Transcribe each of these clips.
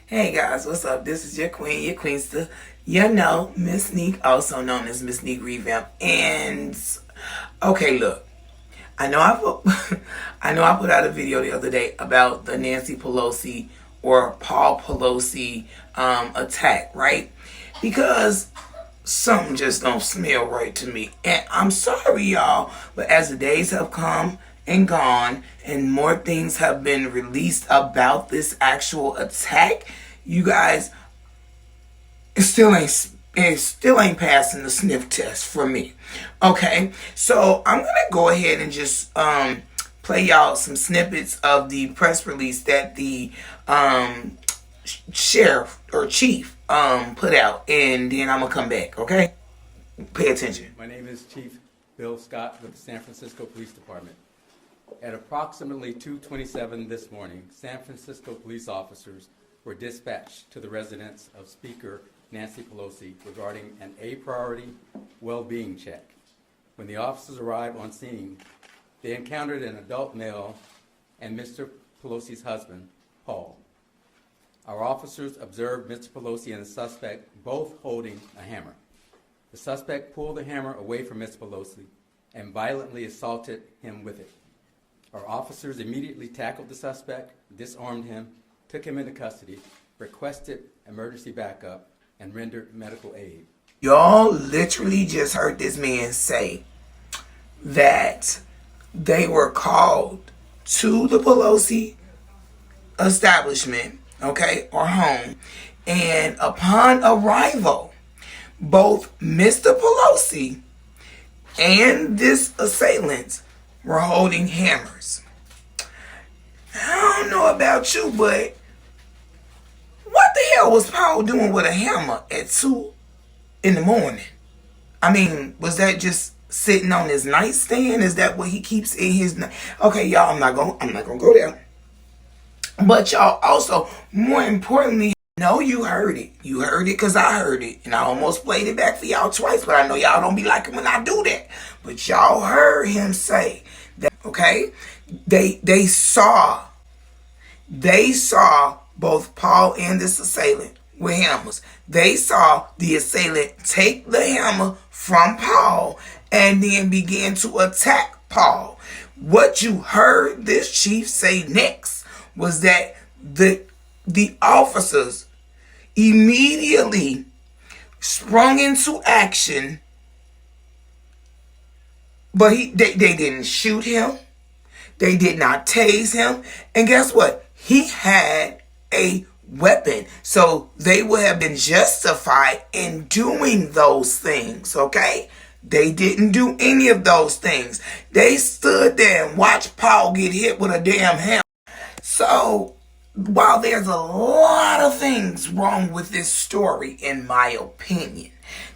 Hey guys, what's up? This is your queen, your queenster. You know, MsNique, also known as MsNiqueReVamp. And okay, look, I know I know I put out a video the other day about the Nancy Pelosi or Paul Pelosi attack, right? Because something just don't smell right to me. And I'm sorry, y'all, but as the days have come and gone and more things have been released about this actual attack, you guys, it still ain't passing the sniff test for me. Okay, so I'm gonna go ahead and just play y'all some snippets of the press release that the sheriff or chief put out, and then I'm gonna come back. Okay, pay attention. My name is Chief Bill Scott with the San Francisco Police Department. At approximately 2:27 this morning, San Francisco police officers were dispatched to the residence of Speaker Nancy Pelosi regarding an A-priority well-being check. When the officers arrived on scene, they encountered an adult male and Mr. Pelosi's husband, Paul. Our officers observed Mr. Pelosi and the suspect both holding a hammer. The suspect pulled the hammer away from Mr. Pelosi and violently assaulted him with it. Our officers immediately tackled the suspect, disarmed him, took him into custody, requested emergency backup, and rendered medical aid. Y'all literally just heard this man say that they were called to the Pelosi establishment, okay, or home, and upon arrival, both Mr. Pelosi and this assailant were holding hammers. I don't know about you, but what the hell was Paul doing with a hammer at 2 in the morning? I mean, was that just sitting on his nightstand? Is that what he keeps in his Okay, y'all, I'm not gonna go there. But y'all also, more importantly, know you heard it. You heard it because I heard it. And I almost played it back for y'all twice, but I know y'all don't be liking when I do that. But y'all heard him say that, okay? They saw both Paul and this assailant with hammers. They saw the assailant take the hammer from Paul and then begin to attack Paul. What you heard this chief say next was that the officers immediately sprung into action, but they didn't shoot him. They did not tase him. And guess what? He had a weapon. So they would have been justified in doing those things, okay? They didn't do any of those things. They stood there and watched Paul get hit with a damn hammer. So while there's a lot of things wrong with this story, in my opinion,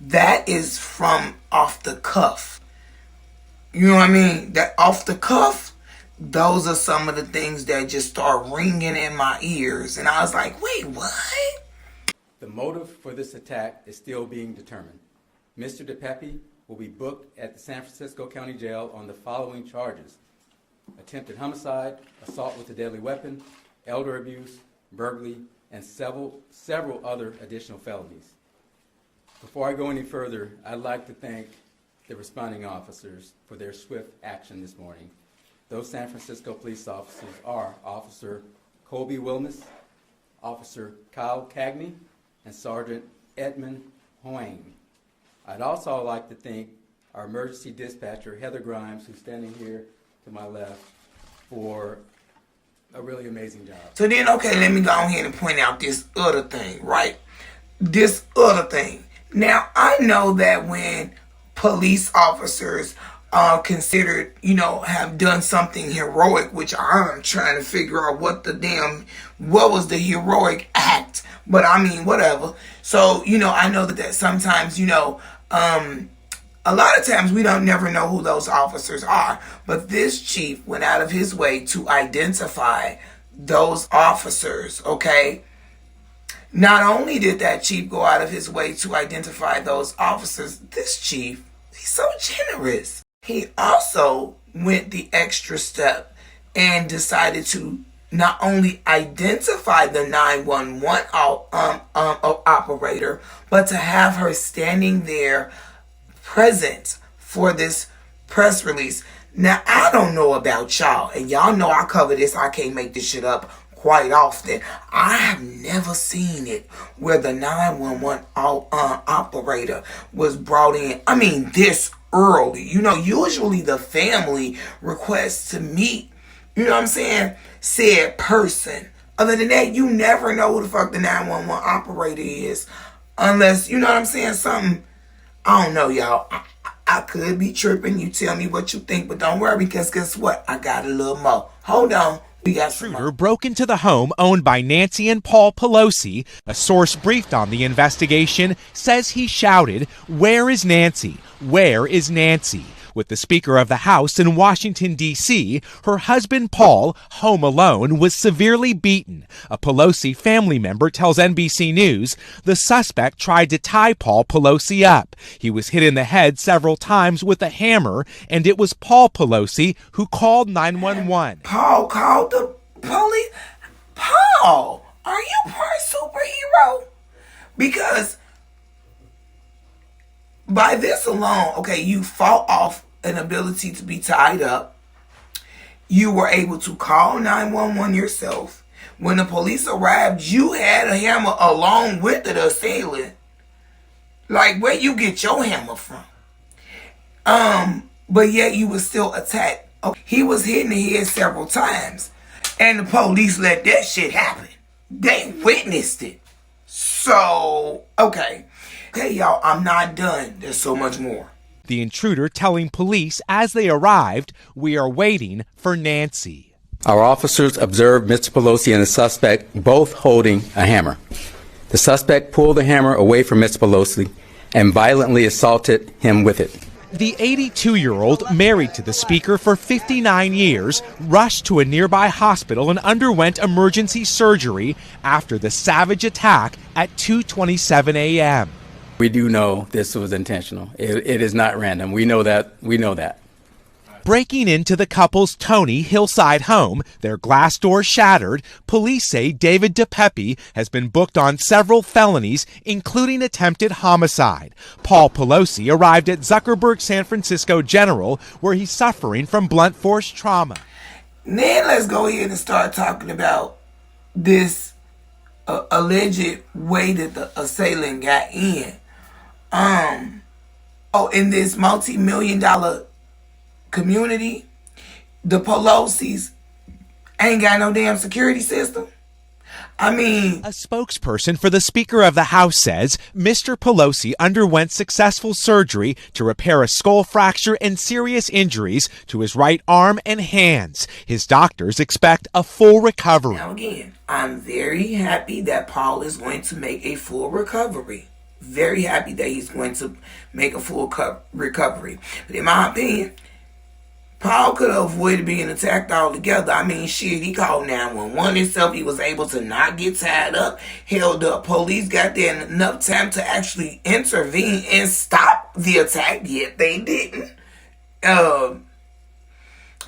that is from off the cuff. You know what I mean? That off the cuff, those are some of the things that just start ringing in my ears. And I was like, wait, what? The motive for this attack is still being determined. Mr. DePepe will be booked at the San Francisco County Jail on the following charges: attempted homicide, assault with a deadly weapon, elder abuse, burglary, and several other additional felonies. Before I go any further, I'd like to thank the responding officers for their swift action this morning. Those San Francisco police officers are Officer Colby Wilmus, Officer Kyle Cagney, and Sergeant Edmund Hoang. I'd also like to thank our emergency dispatcher, Heather Grimes, who's standing here to my left, for a really amazing job. So then, okay, let me go ahead and point out this other thing, right? This other thing. Now, I know that when police officers are considered, have done something heroic, which I'm trying to figure out what was the heroic act, but I mean, whatever. So, I know that sometimes, a lot of times we don't never know who those officers are, but this chief went out of his way to identify those officers, okay? Not only did that chief go out of his way to identify those officers, this chief, he's so generous. He also went the extra step and decided to not only identify the 911 operator, but to have her standing there present for this press release. Now, I don't know about y'all, and y'all know I cover this. I can't make this shit up quite often. I have never seen it where the 911 operator was brought in. I mean, this early. You know, usually the family requests to meet, you know what I'm saying, said person. Other than that, you never know who the fuck the 911 operator is. Unless, you know what I'm saying, something, I don't know, y'all. I could be tripping. You tell me what you think, but don't worry, because guess what? I got a little more. Hold on. We got some more. Broke into the home owned by Nancy and Paul Pelosi. A source briefed on the investigation says he shouted, "Where is Nancy? Where is Nancy?" With the Speaker of the House in Washington, D.C., her husband Paul, home alone, was severely beaten. A Pelosi family member tells NBC News the suspect tried to tie Paul Pelosi up. He was hit in the head several times with a hammer, and it was Paul Pelosi who called 911. Paul called the police? Paul, are you part superhero? Because by this alone, okay, you fought off an ability to be tied up. You were able to call 911 yourself. When the police arrived, you had a hammer along with the assailant. Like, where you get your hammer from? But yet you were still attacked. Okay. He was hit in the head several times. And the police let that shit happen. They witnessed it. So, okay. Okay, y'all, I'm not done. There's so much more. The intruder telling police as they arrived, "We are waiting for Nancy." Our officers observed Mr. Pelosi and the suspect both holding a hammer. The suspect pulled the hammer away from Mr. Pelosi and violently assaulted him with it. The 82-year-old, married to the Speaker for 59 years, rushed to a nearby hospital and underwent emergency surgery after the savage attack at 2:27 a.m. We do know this was intentional. It is not random. We know that. Breaking into the couple's Tony Hillside home, their glass door shattered, police say David DePepe has been booked on several felonies, including attempted homicide. Paul Pelosi arrived at Zuckerberg San Francisco General, where he's suffering from blunt force trauma. Then let's go ahead and start talking about this alleged way that the assailant got in. In this multi-million-dollar community, the Pelosi's ain't got no damn security system. I mean, a spokesperson for the Speaker of the House says Mr. Pelosi underwent successful surgery to repair a skull fracture and serious injuries to his right arm and hands. His doctors expect a full recovery. Now again, I'm very happy that Paul is going to make a full recovery. Very happy that he's going to make a full recovery. But in my opinion, Paul could have avoided being attacked altogether. I mean, shit, he called 911 himself. He was able to not get tied up. Hell, the police got there in enough time to actually intervene and stop the attack, yet they didn't.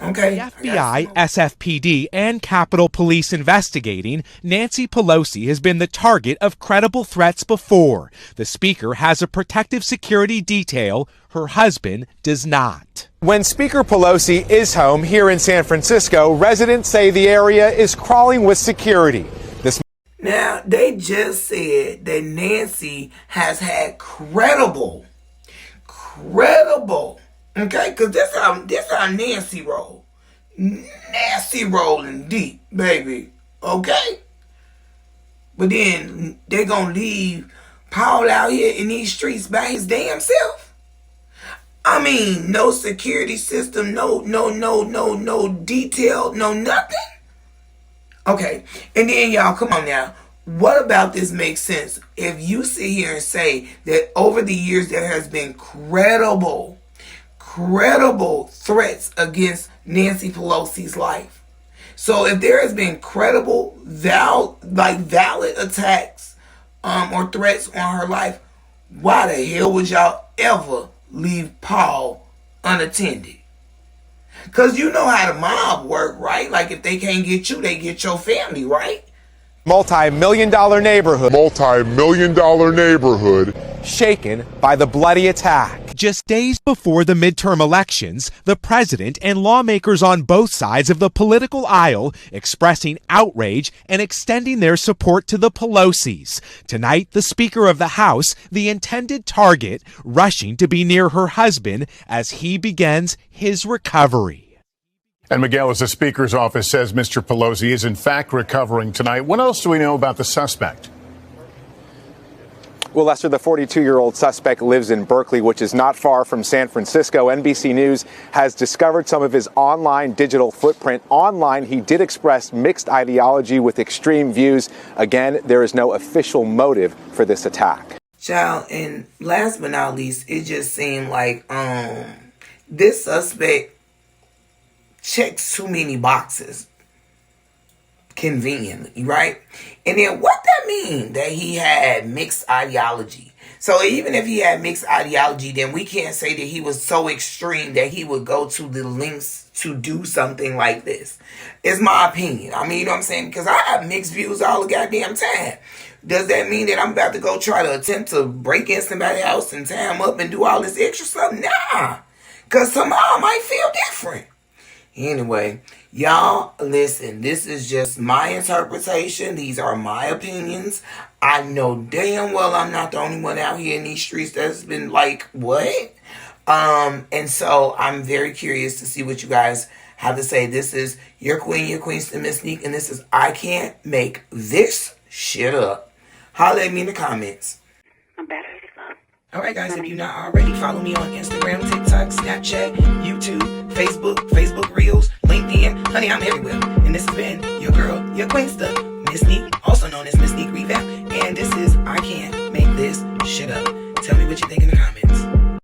Okay. The FBI, SFPD, and Capitol Police investigating, Nancy Pelosi has been the target of credible threats before. The Speaker has a protective security detail. Her husband does not. When Speaker Pelosi is home here in San Francisco, residents say the area is crawling with security. Now, they just said that Nancy has had credible, okay? Because this how Nancy roll. Nancy rolling deep, baby, okay? But then they gonna leave Paul out here in these streets by his damn self? I mean, no security system, no detail, no nothing. Okay, and then y'all, come on now. What about this makes sense? If you sit here and say that over the years there has been credible threats against Nancy Pelosi's life. So if there has been credible, valid attacks or threats on her life, why the hell would y'all ever leave Paul unattended? Because you know how the mob work, right? Like if they can't get you, they get your family, right? Multi-million-dollar neighborhood. Multi-million-dollar neighborhood. Shaken by the bloody attack. Just days before the midterm elections, the president and lawmakers on both sides of the political aisle expressing outrage and extending their support to the Pelosis. Tonight, the Speaker of the House, the intended target, rushing to be near her husband as he begins his recovery. And Miguel, as the Speaker's office says, Mr. Pelosi is in fact recovering tonight. What else do we know about the suspect? Well, Lester, the 42-year-old suspect lives in Berkeley, which is not far from San Francisco. NBC News has discovered some of his online digital footprint. Online, he did express mixed ideology with extreme views. Again, there is no official motive for this attack. Child, and last but not least, it just seemed like this suspect checks too many boxes conveniently, right? And then what that mean that he had mixed ideology? So even if he had mixed ideology, then we can't say that he was so extreme that he would go to the lengths to do something like this. It's my opinion. I mean, you know what I'm saying? Because I have mixed views all the goddamn time. Does that mean that I'm about to go try to attempt to break in somebody's house and tie him up and do all this extra stuff? Nah. Because somehow I might feel different. Anyway, y'all, listen, this is just my interpretation. These are my opinions. I know damn well I'm not the only one out here in these streets that's been like, what? And so I'm very curious to see what you guys have to say. This is your queen's to MsNique, and this is I Can't Make This Shit Up. Holla at me in the comments. I'm better as fuck. Alright guys, if you're not already, follow me on Instagram, TikTok, Snapchat, YouTube, Facebook Reels, LinkedIn. Honey, I'm everywhere. And this has been your girl, your queenster, MsNique, also known as MsNiqueReVamp. And this is I Can't Make This Shit Up. Tell me what you think in the comments.